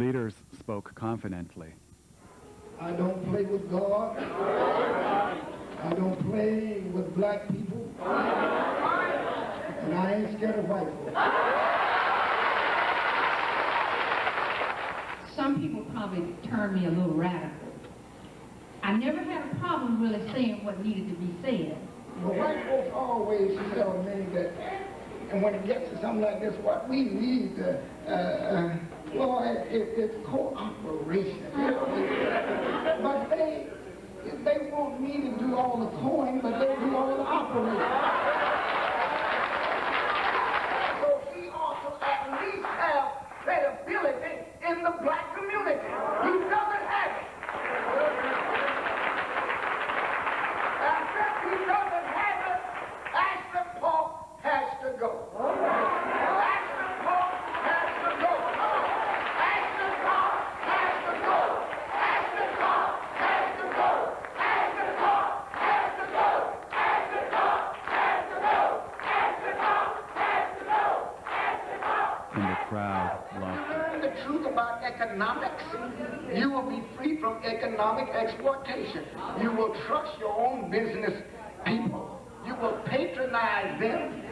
Leaders spoke confidently. I don't play with God. I don't play with black people. And I ain't scared of white folks. Some people probably term me a little radical. I never had a problem really saying what needed to be said. But white folks always tell me that, and when it gets to something like this, what we need, it's cooperation. But they want me to do all the coin, but they do all the operating. So he ought to at least have credibility in the black community. He doesn't have it. And since he doesn't have it, Ashton Paul has to go. Ashton Paul has to go. Ashton Paul has to go. Ashton Paul has to go. Ashton Paul has to go. Ashton Paul has to go. Ashton Paul has to go. Ashton Paul. And the crowd loved it. Learn the truth about economics. You will be free from economic exploitation. You will trust your own business people. You will patronize them,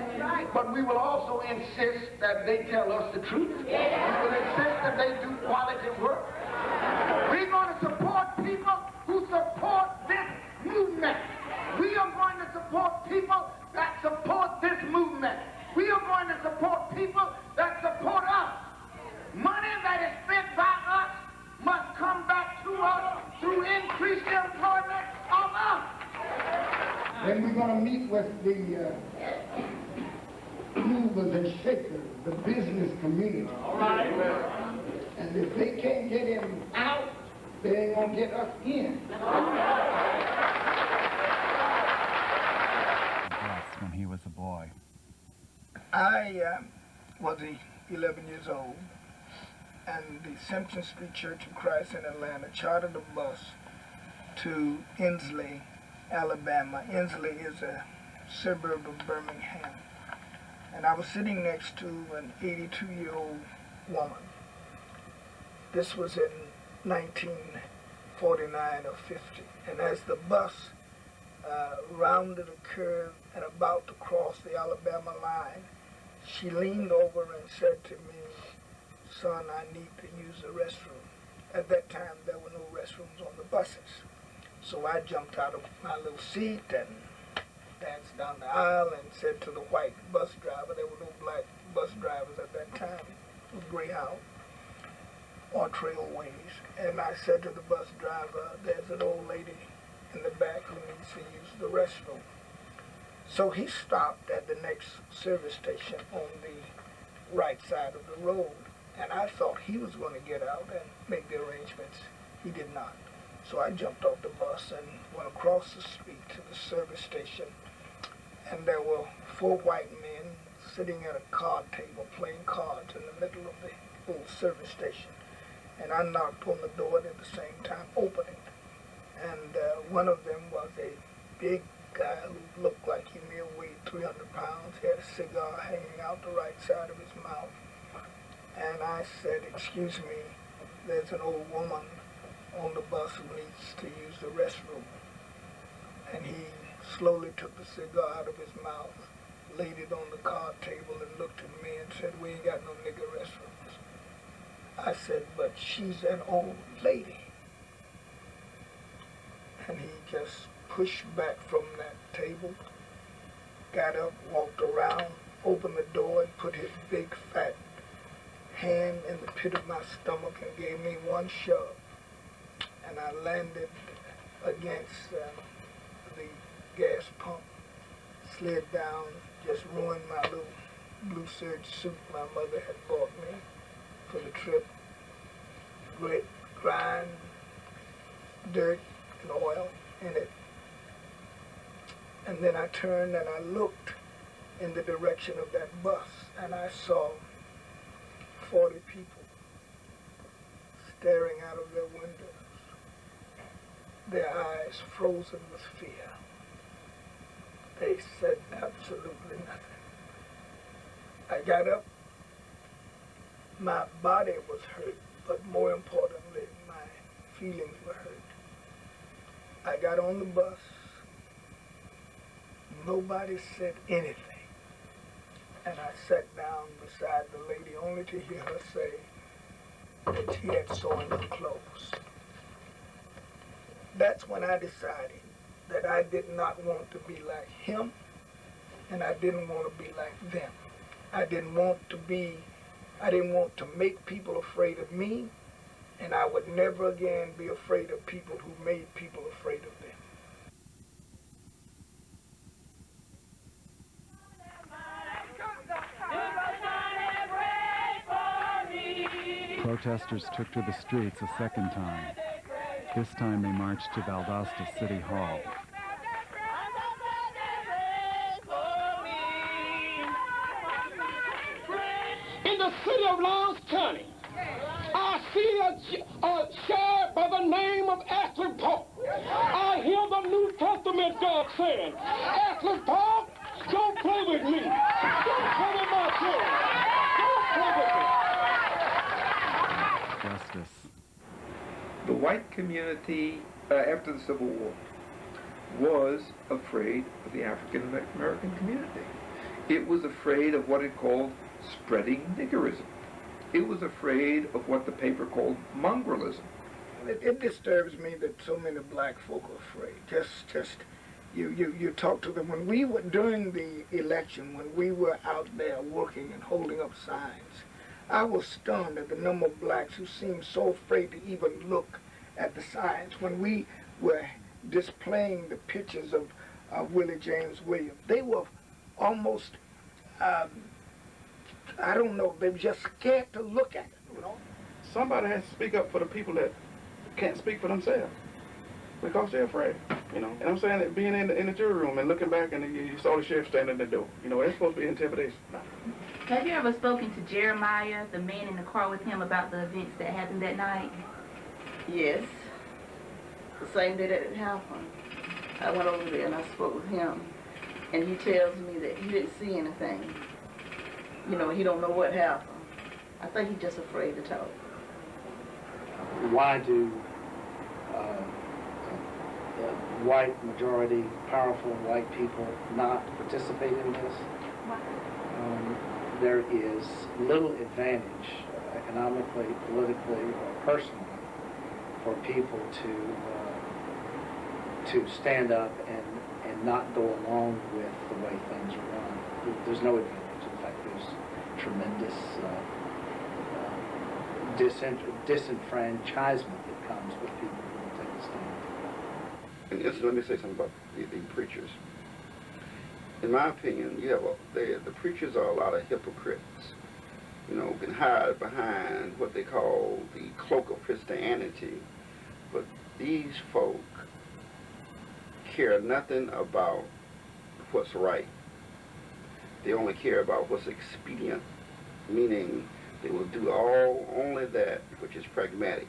but we will also insist that they tell us the truth. We will insist that they do quality work. We're going to support people who support this movement. We are going to support people that support this movement. We are going to support people that support us. Money that is spent by us must come back to us through increased employment of us. Then we're going to meet with the movers and shakers, the business community. All right. And if they can't get him out, they ain't going to get us in. Yes, when he was a boy. I was 11 years old, and the Simpson Street Church of Christ in Atlanta chartered a bus to Inslee, Alabama. Inslee is a suburb of Birmingham. And I was sitting next to an 82-year-old woman. This was in 1949 or 50. And as the bus rounded a curve and about to cross the Alabama line, she leaned over and said to me, "Son, I need to use the restroom." At that time, there were no restrooms on the buses. So I jumped out of my little seat and danced down the aisle and said to the white bus driver, there were no black bus drivers at that time, it was Greyhound or Trailways, and I said to the bus driver, there's an old lady in the back who needs to use the restroom. So he stopped at the next service station on the right side of the road, and I thought he was going to get out and make the arrangements. He did not. So I jumped off the bus and went across the street to the service station, and there were 4 white men sitting at a card table playing cards in the middle of the old service station. And I knocked on the door at the same time, opening. And one of them was a big guy who looked like he may have weighed 300 pounds, he had a cigar hanging out the right side of his mouth. And I said, "Excuse me, there's an old woman on the bus who needs to use the restroom." And he slowly took the cigar out of his mouth, laid it on the card table, and looked at me and said, "We ain't got no nigger restrooms." I said, "But she's an old lady." And he just pushed back from that table, got up, walked around, opened the door, and put his big fat hand in the pit of my stomach and gave me one shove. And I landed against the gas pump, slid down, just ruined my little blue serge suit my mother had bought me for the trip. Grit, grind, dirt, and oil in it. And then I turned and I looked in the direction of that bus, and I saw 40 people staring out of their windows, their eyes frozen with fear. They said absolutely nothing. I got up. My body was hurt, but more importantly, my feelings were hurt. I got on the bus. Nobody said anything. And I sat down beside the lady only to hear her say that she had sewing her clothes. That's when I decided that I did not want to be like him, and I didn't want to be like them. I didn't want to make people afraid of me, and I would never again be afraid of people who made people afraid of them. Protesters took to the streets a second time. This time they marched to Valdosta City Hall. In the city of Lawrence County, I see a sheriff by the name of Ashley Park. I hear the New Testament God saying, Ashley Park, don't play with me. Don't play with my children. Don't play with me. Justice. The white community, after the Civil War, was afraid of the African American community. It was afraid of what it called spreading niggerism. It was afraid of what the paper called mongralism. It disturbs me that so many black folk are afraid. You talk to them. When we were, during the election, when we were out there working and holding up signs, I was stunned at the number of blacks who seemed so afraid to even look at the signs. When we were displaying the pictures of Willie James Williams, they were almost, I don't know, they were just scared to look at it, you know? Somebody has to speak up for the people that can't speak for themselves because they're afraid, you know? And I'm saying that being in the jury room and looking back and you saw the sheriff standing at the door, you know, it's supposed to be intimidation. No. Have you ever spoken to Jeremiah, the man in the car with him, about the events that happened that night? Yes. The same day that it happened, I went over there and I spoke with him, and he tells me that he didn't see anything. You know, he don't know what happened. I think he's just afraid to talk. Why do the white majority, powerful white people not participate in this? There is little advantage economically, politically, or personally for people to stand up and not go along with the way things are run. There's no advantage. In fact, there's tremendous disenfranchisement that comes with people who will take a stand. And let me say something about the preachers. In my opinion, the preachers are a lot of hypocrites. You know, can hide behind what they call the cloak of Christianity, but these folk care nothing about what's right. They only care about what's expedient, meaning they will do only that which is pragmatic.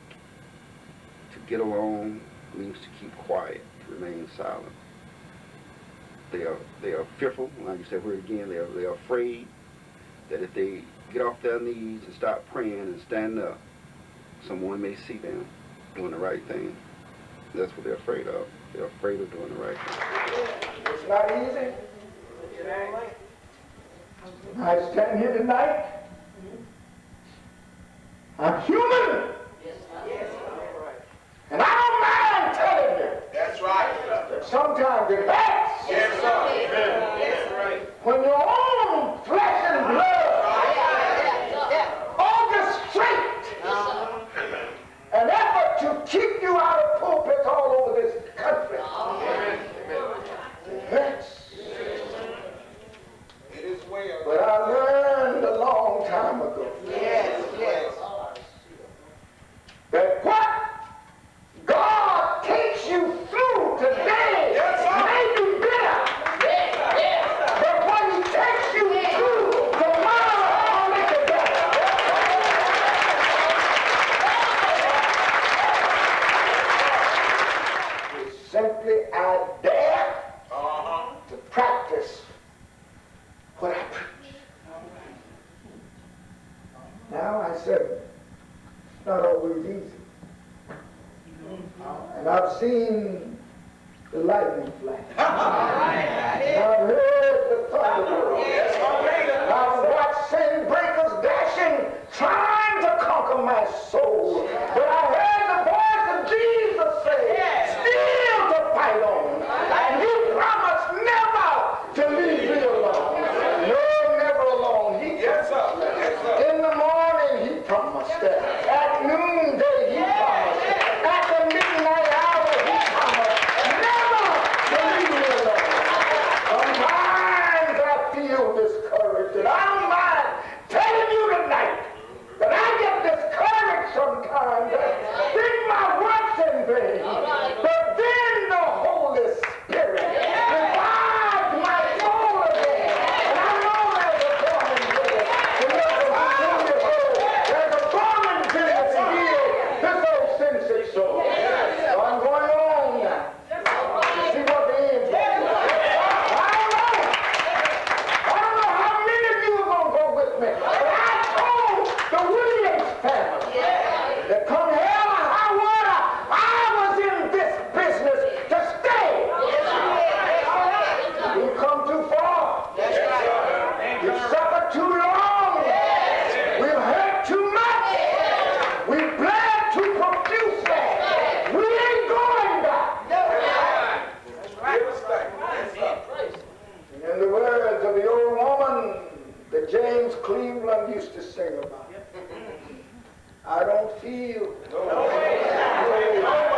To get along means to keep quiet, to remain silent. They are fearful, like you said here again, they are afraid that if they get off their knees and start praying and stand up, someone may see them doing the right thing. That's what they're afraid of. They're afraid of doing the right thing. It's not easy. I stand here tonight. I'm human. And I don't mind telling you. That's right. That sometimes it hurts. Yes, sir. Yes, right. When your own flesh and blood orchestrate an effort to keep you out of pulpits all over this country. It hurts. It is well. But I learned a long time ago. Yes, yes. That what God takes you through today may be bitter. But when He takes you through tomorrow, I'll make it better. It's simply I dare to practice what I preach. Now I said, not always easy. And I've seen the lightning flash. And I've heard the thunder roll. And I've watched sin breakers dashing, trying to conquer my soul. But I heard the voice of Jesus say, still to fight on. And he promised never to leave me alone. No, never alone. He in the morning he promised. At noonday he promised. At the midnight hour he promised never to leave me alone. Sometimes I feel discouraged, and I don't mind telling you tonight that I get discouraged sometimes. Think my work's in vain. But then the Holy Spirit revives my soul again. And I know there's a dormant there. There's a dormant there to heal this old sin-sick soul. So I'm going on now to see what the end's going to be. I don't know how many of you are going to go with me. But I told the Williams family that come hell or high water, I was in this business to stay. We've come too far. We've suffered too long. We've hurt too much. We've bled too profusely. We ain't going back. And in the words of the old woman that James Cleveland used to sing about, I don't feel no way.